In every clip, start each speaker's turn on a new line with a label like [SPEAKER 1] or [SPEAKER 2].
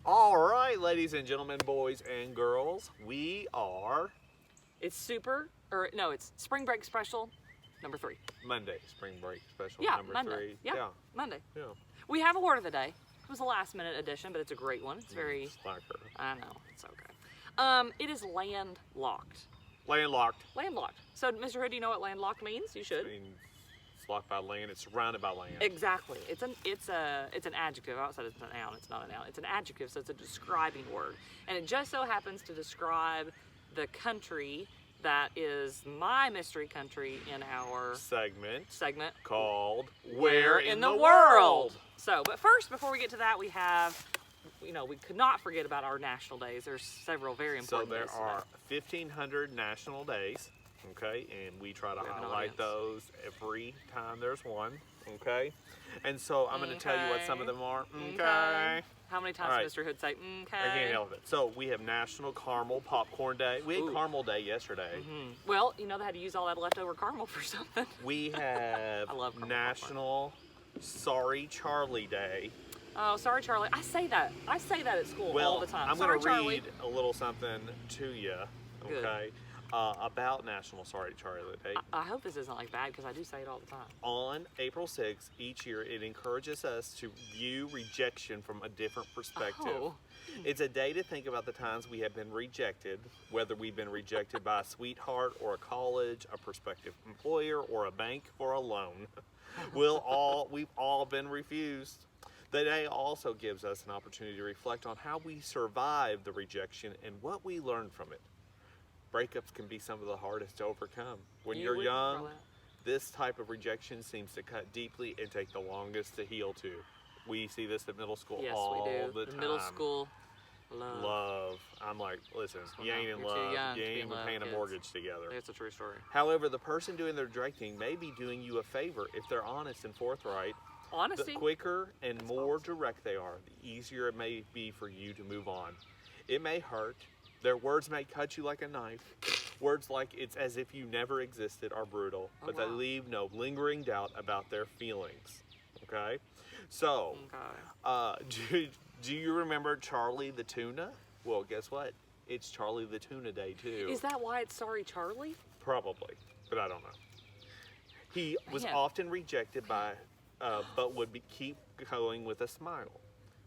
[SPEAKER 1] All right, ladies and gentlemen, boys and girls,
[SPEAKER 2] It's spring break special, number 3.
[SPEAKER 1] Monday, spring break special
[SPEAKER 2] Yeah,
[SPEAKER 1] number
[SPEAKER 2] Monday.
[SPEAKER 1] 3.
[SPEAKER 2] Yeah, Monday.
[SPEAKER 1] Yeah.
[SPEAKER 2] We have a word of the day. It was a last minute edition, but it's a great one. It's very,
[SPEAKER 1] Slacker.
[SPEAKER 2] I know, it's okay. It is landlocked.
[SPEAKER 1] Landlocked.
[SPEAKER 2] Landlocked. So, Mr. Hood, do you know what landlocked means? You should.
[SPEAKER 1] I mean, it's locked by land. It's surrounded by land.
[SPEAKER 2] Exactly. It's an adjective. Outside it's a noun. It's not a noun. It's an adjective, so it's a describing word. And it just so happens to describe the country that is my mystery country in our
[SPEAKER 1] segment called
[SPEAKER 2] Where in the World? So, but first, before we get to that, we have, we could not forget about our national days. There's several very important days.
[SPEAKER 1] So there are 1,500 national days, okay, and we try to highlight those every time there's one, okay? And so I'm going to tell you what some of them are, okay?
[SPEAKER 2] How many times did Mr. Hood say, okay?
[SPEAKER 1] I can't help it. So we have National Caramel Popcorn Day. We had Caramel Day yesterday.
[SPEAKER 2] Well, they had to use all that leftover caramel for something.
[SPEAKER 1] We have
[SPEAKER 2] I love caramel
[SPEAKER 1] National Sorry Charlie Day.
[SPEAKER 2] Oh, sorry, Charlie. I say that at school all the time.
[SPEAKER 1] I'm going to read a little something to you, okay, about National Sorry Charlie Day.
[SPEAKER 2] I hope this isn't bad because I do say it all the time.
[SPEAKER 1] On April 6th each year, it encourages us to view rejection from a different perspective.
[SPEAKER 2] Oh.
[SPEAKER 1] It's a day to think about the times we have been rejected, whether we've been rejected by a sweetheart or a college, a prospective employer, or a bank, or a loan. We've all been refused. The day also gives us an opportunity to reflect on how we survived the rejection and what we learned from it. Breakups can be some of the hardest to overcome. When you're young, this type of rejection seems to cut deeply and take the longest to heal too. We see this at middle school all the time.
[SPEAKER 2] Middle school
[SPEAKER 1] love. I'm like, listen, you ain't in love. You ain't even paying a mortgage together.
[SPEAKER 2] It's a true story.
[SPEAKER 1] However, the person doing their directing may be doing you a favor if they're honest and forthright.
[SPEAKER 2] Honesty.
[SPEAKER 1] The quicker and more direct they are, the easier it may be for you to move on. It may hurt. Their words may cut you like a knife. Words like "it's as if you never existed" are brutal, but they leave no lingering doubt about their feelings. Okay? So, do you remember Charlie the Tuna? Well, guess what? It's Charlie the Tuna Day too.
[SPEAKER 2] Is that why it's Sorry Charlie?
[SPEAKER 1] Probably, but I don't know. He was often rejected by, but would keep going with a smile.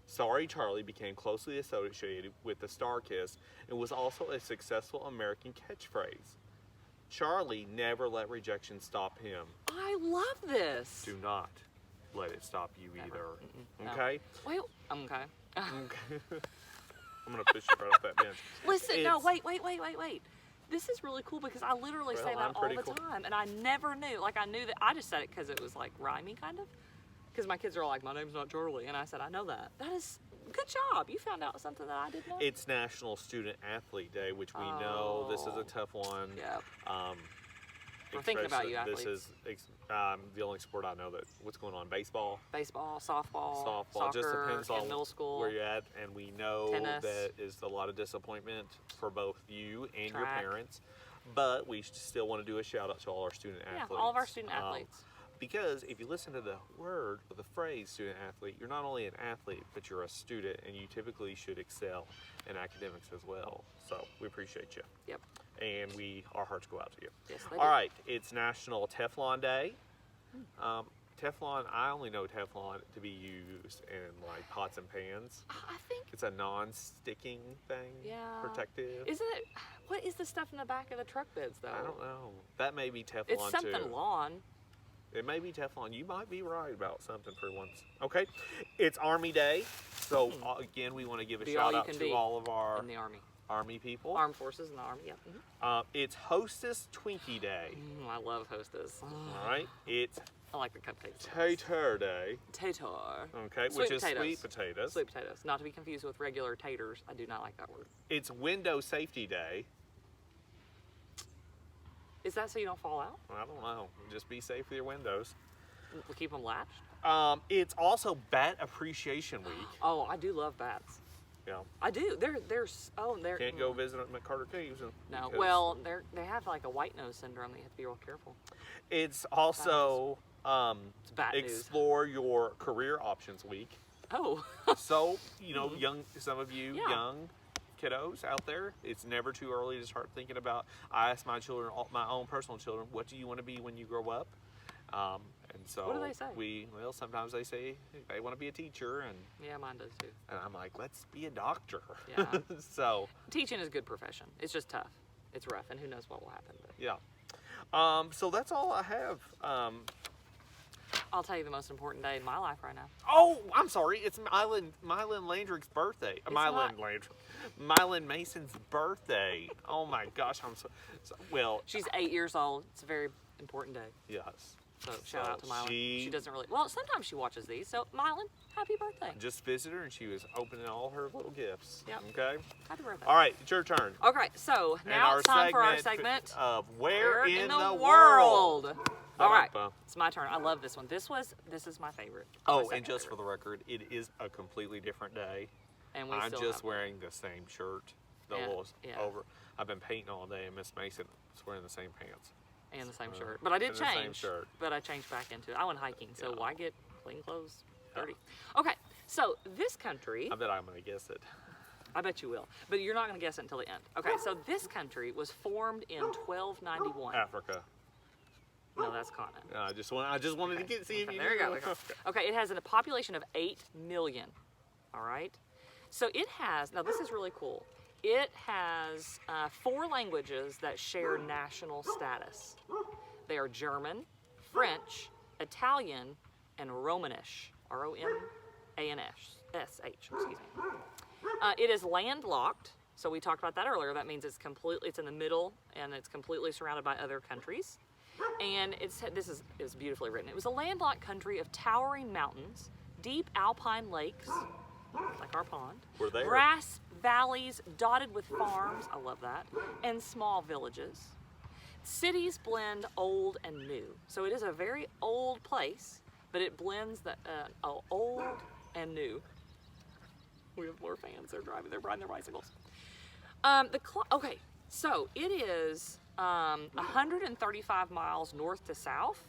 [SPEAKER 1] Sorry Charlie became closely associated with the Star Kiss and was also a successful American catchphrase. Charlie never let rejection stop him.
[SPEAKER 2] I love this.
[SPEAKER 1] Do not let it stop you either.
[SPEAKER 2] No.
[SPEAKER 1] Okay?
[SPEAKER 2] Well, okay.
[SPEAKER 1] Okay. I'm going to push you right off that bench.
[SPEAKER 2] Listen, wait. This is really cool because I literally say that all the time, and I never knew. I knew that. I just said it because it was rhyming, kind of. Because my kids are all like, "My name's not Charlie," and I said, "I know that." That is good job. You found out something that I didn't know.
[SPEAKER 1] It's National Student Athlete Day, which we know this is a tough one.
[SPEAKER 2] Yep. We're thinking about you, athletes.
[SPEAKER 1] This is the only sport I know that. What's going on? Baseball,
[SPEAKER 2] softball,
[SPEAKER 1] soccer, just depends on
[SPEAKER 2] middle school,
[SPEAKER 1] where you're at, and we know
[SPEAKER 2] tennis.
[SPEAKER 1] that is a lot of disappointment for both you and your parents. But we still want to do a shout out to all our student athletes.
[SPEAKER 2] Yeah, all of our student athletes.
[SPEAKER 1] Because if you listen to the word or the phrase student athlete, you're not only an athlete, but you're a student, and you typically should excel in academics as well. So we appreciate you.
[SPEAKER 2] Yep.
[SPEAKER 1] And our hearts go out to you.
[SPEAKER 2] Yes, they
[SPEAKER 1] All
[SPEAKER 2] do.
[SPEAKER 1] right, it's National Teflon Day. Teflon, I only know Teflon to be used in pots and pans.
[SPEAKER 2] I think
[SPEAKER 1] It's a non-sticking thing.
[SPEAKER 2] Yeah.
[SPEAKER 1] Protective.
[SPEAKER 2] Isn't it? What is the stuff in the back of the truck beds though?
[SPEAKER 1] I don't know. That may be Teflon
[SPEAKER 2] It's something
[SPEAKER 1] too.
[SPEAKER 2] lawn.
[SPEAKER 1] It may be Teflon. You might be right about something for once. Okay. It's Army Day. So, again, we want to give a shout out to all of our
[SPEAKER 2] in the Army.
[SPEAKER 1] Army people.
[SPEAKER 2] Armed Forces in the Army, yeah.
[SPEAKER 1] It's Hostess Twinkie Day.
[SPEAKER 2] I love Hostess.
[SPEAKER 1] All right. It's
[SPEAKER 2] I like the cupcakes.
[SPEAKER 1] Tater Day.
[SPEAKER 2] Tater.
[SPEAKER 1] Okay, which is sweet potatoes.
[SPEAKER 2] Sweet potatoes. Not to be confused with regular taters. I do not like that word.
[SPEAKER 1] It's Window Safety Day.
[SPEAKER 2] Is that so you don't fall out?
[SPEAKER 1] I don't know. Just be safe with your windows.
[SPEAKER 2] We'll keep them latched?
[SPEAKER 1] It's also Bat Appreciation Week.
[SPEAKER 2] Oh, I do love bats.
[SPEAKER 1] Yeah.
[SPEAKER 2] I do. They're
[SPEAKER 1] Can't go visit them at Carter Caves.
[SPEAKER 2] No. Well, they have a white nose syndrome. They have to be real careful.
[SPEAKER 1] It's also
[SPEAKER 2] It's bad news.
[SPEAKER 1] Explore Your Career Options Week.
[SPEAKER 2] Oh.
[SPEAKER 1] So, you know, some of you
[SPEAKER 2] Yeah.
[SPEAKER 1] young kiddos out there, it's never too early to start thinking about. I ask my children, my own personal children, what do you want to be when you grow up? And so
[SPEAKER 2] What do they say?
[SPEAKER 1] sometimes they say they want to be a teacher, and
[SPEAKER 2] Yeah, mine does too.
[SPEAKER 1] I'm like, let's be a doctor.
[SPEAKER 2] Yeah.
[SPEAKER 1] So,
[SPEAKER 2] Teaching is a good profession. It's just tough. It's rough, and who knows what will happen. But
[SPEAKER 1] yeah. So that's all I have.
[SPEAKER 2] I'll tell you the most important day in my life right now.
[SPEAKER 1] Oh, I'm sorry. It's Mylan Landrick's birthday. Mylan Mason's birthday. Oh my gosh, I'm so well.
[SPEAKER 2] She's 8 years old. It's a very important day.
[SPEAKER 1] Yes.
[SPEAKER 2] So shout out to Mylan.
[SPEAKER 1] She
[SPEAKER 2] doesn't really. Well, sometimes she watches these. So Mylan, happy birthday.
[SPEAKER 1] just visited her and she was opening all her little gifts.
[SPEAKER 2] Yep.
[SPEAKER 1] Okay.
[SPEAKER 2] Happy birthday.
[SPEAKER 1] All right, it's your turn.
[SPEAKER 2] Okay, so
[SPEAKER 1] And
[SPEAKER 2] now
[SPEAKER 1] our
[SPEAKER 2] it's time for our segment.
[SPEAKER 1] of Where in the
[SPEAKER 2] World.
[SPEAKER 1] World.
[SPEAKER 2] All right,
[SPEAKER 1] Ba-dum-bum.
[SPEAKER 2] it's my turn. I love this one. This is my favorite.
[SPEAKER 1] Oh,
[SPEAKER 2] My
[SPEAKER 1] and
[SPEAKER 2] second
[SPEAKER 1] just for
[SPEAKER 2] favorite.
[SPEAKER 1] the record, it is a completely different day.
[SPEAKER 2] And we
[SPEAKER 1] I'm
[SPEAKER 2] still
[SPEAKER 1] just
[SPEAKER 2] have
[SPEAKER 1] wearing the same shirt. The
[SPEAKER 2] Yeah,
[SPEAKER 1] little
[SPEAKER 2] yeah.
[SPEAKER 1] over. I've been painting all day, and Miss Mason is wearing the same pants.
[SPEAKER 2] and the same shirt. But I did
[SPEAKER 1] and the same
[SPEAKER 2] change.
[SPEAKER 1] shirt.
[SPEAKER 2] But I changed back into it. I went hiking, so
[SPEAKER 1] Yeah.
[SPEAKER 2] why get clean clothes dirty? Okay, so this country.
[SPEAKER 1] I bet I'm gonna guess it.
[SPEAKER 2] I bet you will. But you're not going to guess it until the end. Okay, so this country was formed in 1291.
[SPEAKER 1] Africa.
[SPEAKER 2] No, that's continent.
[SPEAKER 1] I just wanted to see if
[SPEAKER 2] Okay,
[SPEAKER 1] you
[SPEAKER 2] there you
[SPEAKER 1] knew.
[SPEAKER 2] go. There you go. Okay, it has a population of 8 million. All right. So it has, now this is really cool. It has 4 languages that share national status. They are German, French, Italian, and Romanish. R-O-M-A-N-S-H, excuse me. It is landlocked. So we talked about that earlier. That means it's in the middle and it's completely surrounded by other countries. And this is beautifully written. It was a landlocked country of towering mountains, deep alpine lakes, like our pond,
[SPEAKER 1] We're there.
[SPEAKER 2] grass valleys dotted with farms, I love that, and small villages. Cities blend old and new. So it is a very old place, but it blends the old and new. We have more fans. They're riding their bicycles. Okay, so it is 135 miles north to south,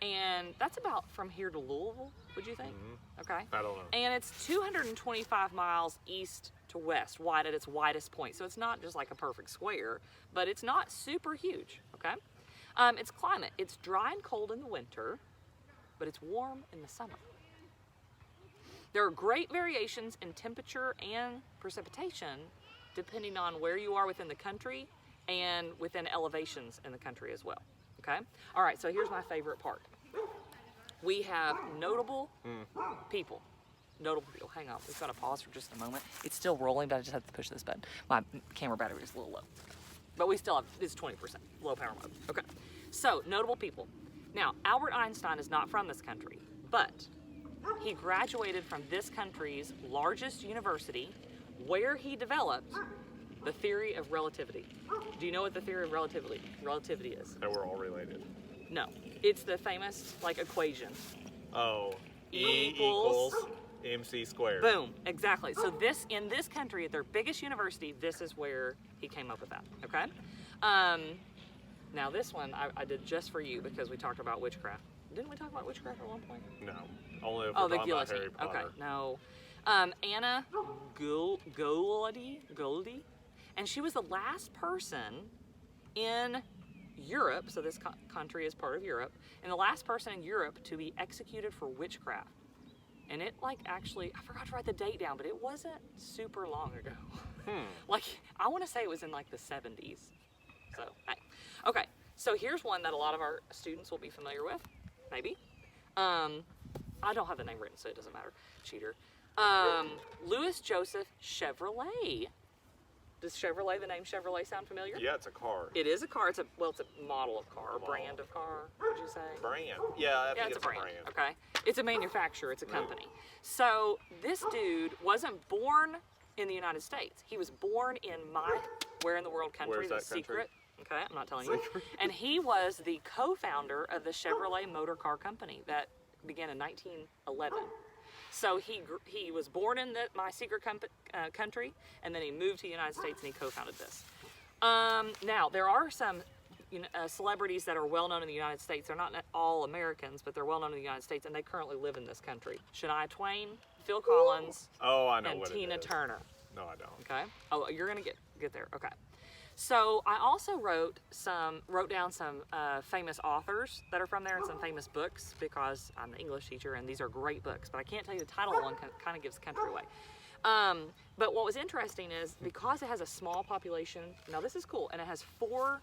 [SPEAKER 2] and that's about from here to Louisville, would you think? Okay.
[SPEAKER 1] I don't know.
[SPEAKER 2] And it's 225 miles east to west, wide at its widest point. So it's not just like a perfect square, but it's not super huge, okay? Its climate, it's dry and cold in the winter, but it's warm in the summer. There are great variations in temperature and precipitation depending on where you are within the country and within elevations in the country as well, okay? All right, so here's my favorite part. We have notable people. Notable people. Hang on, we've got to pause for just a moment. It's still rolling, but I just have to push this button. My camera battery is a little low. But we still have, it's 20%, low power mode. Okay, so notable people. Now, Albert Einstein is not from this country, but he graduated from this country's largest university where he developed the theory of relativity. Do you know what the theory of relativity is?
[SPEAKER 1] That we're all related.
[SPEAKER 2] No. It's the famous, equation.
[SPEAKER 1] Oh.
[SPEAKER 2] E equals
[SPEAKER 1] MC squared.
[SPEAKER 2] Boom. Exactly. So in this country, at their biggest university, this is where he came up with that. Okay? Now this one I did just for you because we talked about witchcraft. Didn't we talk about witchcraft at one point?
[SPEAKER 1] No. Only if
[SPEAKER 2] Oh,
[SPEAKER 1] we're
[SPEAKER 2] the
[SPEAKER 1] talking about
[SPEAKER 2] guillotine.
[SPEAKER 1] Harry Potter.
[SPEAKER 2] Okay, no. Anna Goldie, and she was the last person in Europe, so this country is part of Europe, and the last person in Europe to be executed for witchcraft. And it actually, I forgot to write the date down, but it wasn't super long ago. I want to say it was in the 70s. So, hey. Okay, so here's one that a lot of our students will be familiar with, maybe. I don't have the name written, so it doesn't matter. Cheater. Louis Joseph Chevrolet. Does Chevrolet, the name Chevrolet, sound familiar?
[SPEAKER 1] Yeah, it's a car.
[SPEAKER 2] It is a car. It's a model of car, a brand of car, would you say?
[SPEAKER 1] Brand. Yeah, I think
[SPEAKER 2] Yeah, it's a brand. Okay. It's a manufacturer. It's a company. So this dude wasn't born in the United States. He was born in where in the world country?
[SPEAKER 1] Where's
[SPEAKER 2] The
[SPEAKER 1] that country?
[SPEAKER 2] secret. Okay, I'm not telling you. And he was the co-founder of the Chevrolet Motor Car Company that began in 1911. So he was born in my secret country, and then he moved to the United States and he co-founded this. Now, there are some, celebrities that are well known in the United States. They're not all Americans, but they're well known in the United States, and they currently live in this country. Shania Twain, Phil Collins,
[SPEAKER 1] Oh, I know
[SPEAKER 2] and
[SPEAKER 1] what
[SPEAKER 2] Tina
[SPEAKER 1] it is.
[SPEAKER 2] Turner.
[SPEAKER 1] No, I don't.
[SPEAKER 2] Okay. Oh, you're gonna get there. Okay. So I also wrote down some famous authors that are from there and some famous books because I'm the English teacher and these are great books, but I can't tell you the title of one. Kind of gives the country away. But what was interesting is because it has a small population. Now this is cool, and it has 4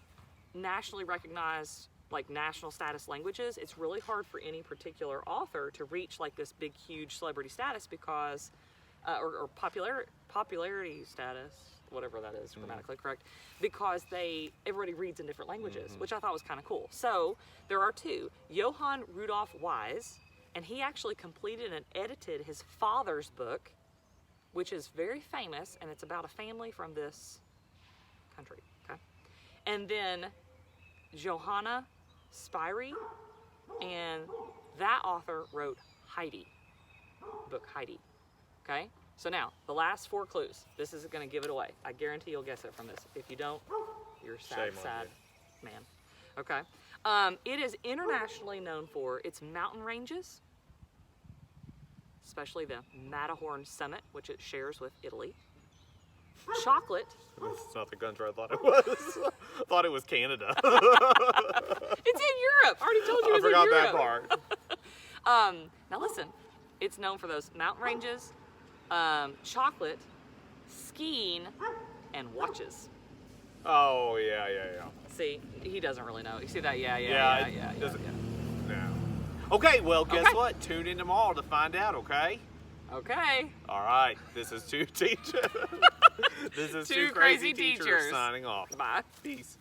[SPEAKER 2] nationally recognized like national status languages. It's really hard for any particular author to reach like this big, huge celebrity status because, or popularity status, whatever that is, grammatically correct, because everybody reads in different languages, which I thought was kind of cool. So there are 2. Johann Rudolph Weiss, and he actually completed and edited his father's book, which is very famous, and it's about a family from this country. Okay, and then Johanna Spyri, and that author wrote Heidi, book Heidi. Okay, so now the last 4 clues. This is going to give it away. I guarantee you'll guess it from this. If you don't, you're
[SPEAKER 1] Shame on
[SPEAKER 2] sad
[SPEAKER 1] you.
[SPEAKER 2] man. Okay, it is internationally known for its mountain ranges, especially the Matterhorn summit, which it shares with Italy. Chocolate.
[SPEAKER 1] This is not the country I thought it was. I thought it was Canada.
[SPEAKER 2] It's in Europe. I already told you
[SPEAKER 1] I
[SPEAKER 2] it's in
[SPEAKER 1] forgot
[SPEAKER 2] Europe.
[SPEAKER 1] that part.
[SPEAKER 2] Now listen, it's known for those mountain ranges, chocolate, skiing, and watches.
[SPEAKER 1] Oh, yeah.
[SPEAKER 2] See, he doesn't really know. You see that? Yeah.
[SPEAKER 1] It doesn't- No. Okay, well, guess
[SPEAKER 2] Okay.
[SPEAKER 1] what? Tune in tomorrow to find out, okay?
[SPEAKER 2] Okay.
[SPEAKER 1] All right, this is 2 teachers. This is
[SPEAKER 2] Two
[SPEAKER 1] 2 crazy
[SPEAKER 2] crazy
[SPEAKER 1] teachers
[SPEAKER 2] teachers.
[SPEAKER 1] signing off.
[SPEAKER 2] Bye.
[SPEAKER 1] Peace.